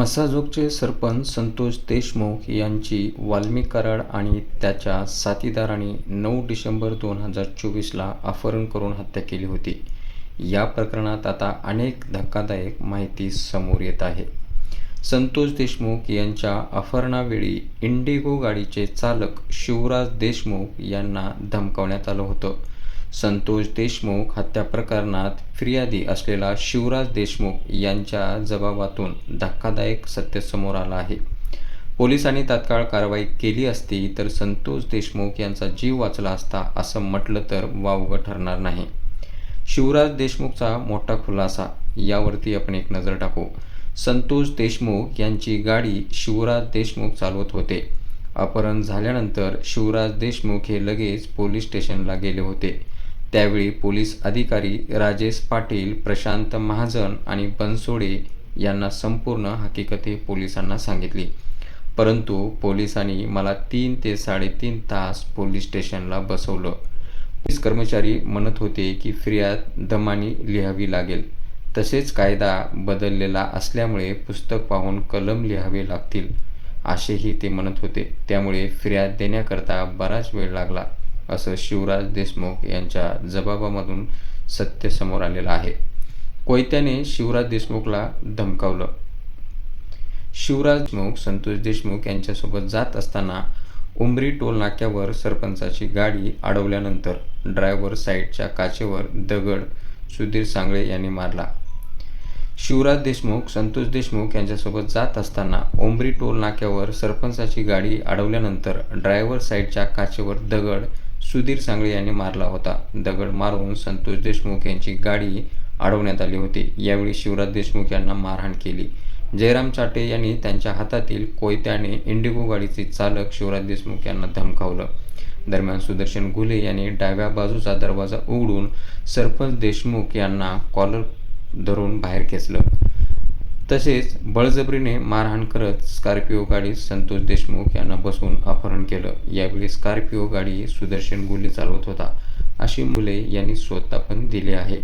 म्हसाजोगचे सरपंच संतोष देशमुख यांची वाल्मिक कराड आणि त्याच्या साथीदारांनी 9 डिसेंबर 2024ला अपहरण करून हत्या केली होती. या प्रकरणात आता अनेक धक्कादायक माहिती समोर येत आहे. संतोष देशमुख यांच्या अपहरणावेळी इंडिगो गाडीचे चालक शिवराज देशमुख यांना धमकावण्यात आलं होतं. संतोष देशमुख हत्या प्रकरणात फिर्यादी असलेला शिवराज देशमुख यांच्या जबाबातून धक्कादायक सत्य समोर आलं आहे. पोलिसांनी तात्काळ कारवाई केली असती तर संतोष देशमुख यांचा जीव वाचला असता असं म्हटलं तर वावगं ठरणार नाही. शिवराज देशमुखचा मोठा खुलासा, यावरती आपण एक नजर टाकू. संतोष देशमुख यांची गाडी शिवराज देशमुख चालवत होते. अपहरण झाल्यानंतर शिवराज देशमुख हे लगेच पोलीस स्टेशनला गेले होते. त्यावेळी पोलीस अधिकारी राजेश पाटील, प्रशांत महाजन आणि बनसोडे यांना संपूर्ण हकीकत पोलिसांना सांगितली. परंतु पोलिसांनी मला 3 ते 3.5 तास पोलीस स्टेशनला बसवलं. पोलीस कर्मचारी म्हणत होते की फिर्याद दमानी लिहावी लागेल. तसेच कायदा बदललेला असल्यामुळे पुस्तक पाहून कलम लिहावे लागतील असेही ते म्हणत होते. त्यामुळे फिर्याद देण्याकरता बराच वेळ लागला, असं शिवराज देशमुख यांच्या जबाबामधून सत्य समोर आलेलं आहे. कोयत्याने शिवराज देशमुखला धमकावलं. शिवराज देशमुख संतोष देशमुख यांच्यासोबत जात असताना उमरी टोल नाक्यावर सरपंचाची गाडी अडवल्यानंतर ड्रायव्हर साईडच्या काचेवर दगड सुधीर सांगळे यांनी मारला. शिवराज देशमुख संतोष देशमुख यांच्यासोबत जात असताना उमरी टोल नाक्यावर सरपंचाची गाडी अडवल्यानंतर ड्रायव्हर साईडच्या काचेवर दगड सुधीर सांगळे यांनी मारला होता. दगड मारून संतोष देशमुख यांची गाडी अडवण्यात आली होती. यावेळी शिवराज देशमुख यांना मारहाण केली. जयराम चाटे यांनी त्यांच्या हातातील कोयत्याने इंडिगो गाडीचे चालक शिवराज देशमुख यांना धमकावलं. दरम्यान सुदर्शन घुले यांनी डाव्या बाजूचा दरवाजा उघडून सरपंच देशमुख यांना कॉलर धरून बाहेर खेचलं. तसेच बळजबरीने मारहाण करत स्कॉर्पिओ गाडीत संतोष देशमुख यांना बसवून अपहरण केलं. यावेळी स्कॉर्पिओ गाडी सुदर्शन घुले चालवत होता, अशी मुले यांनी स्वतः पण दिली आहे.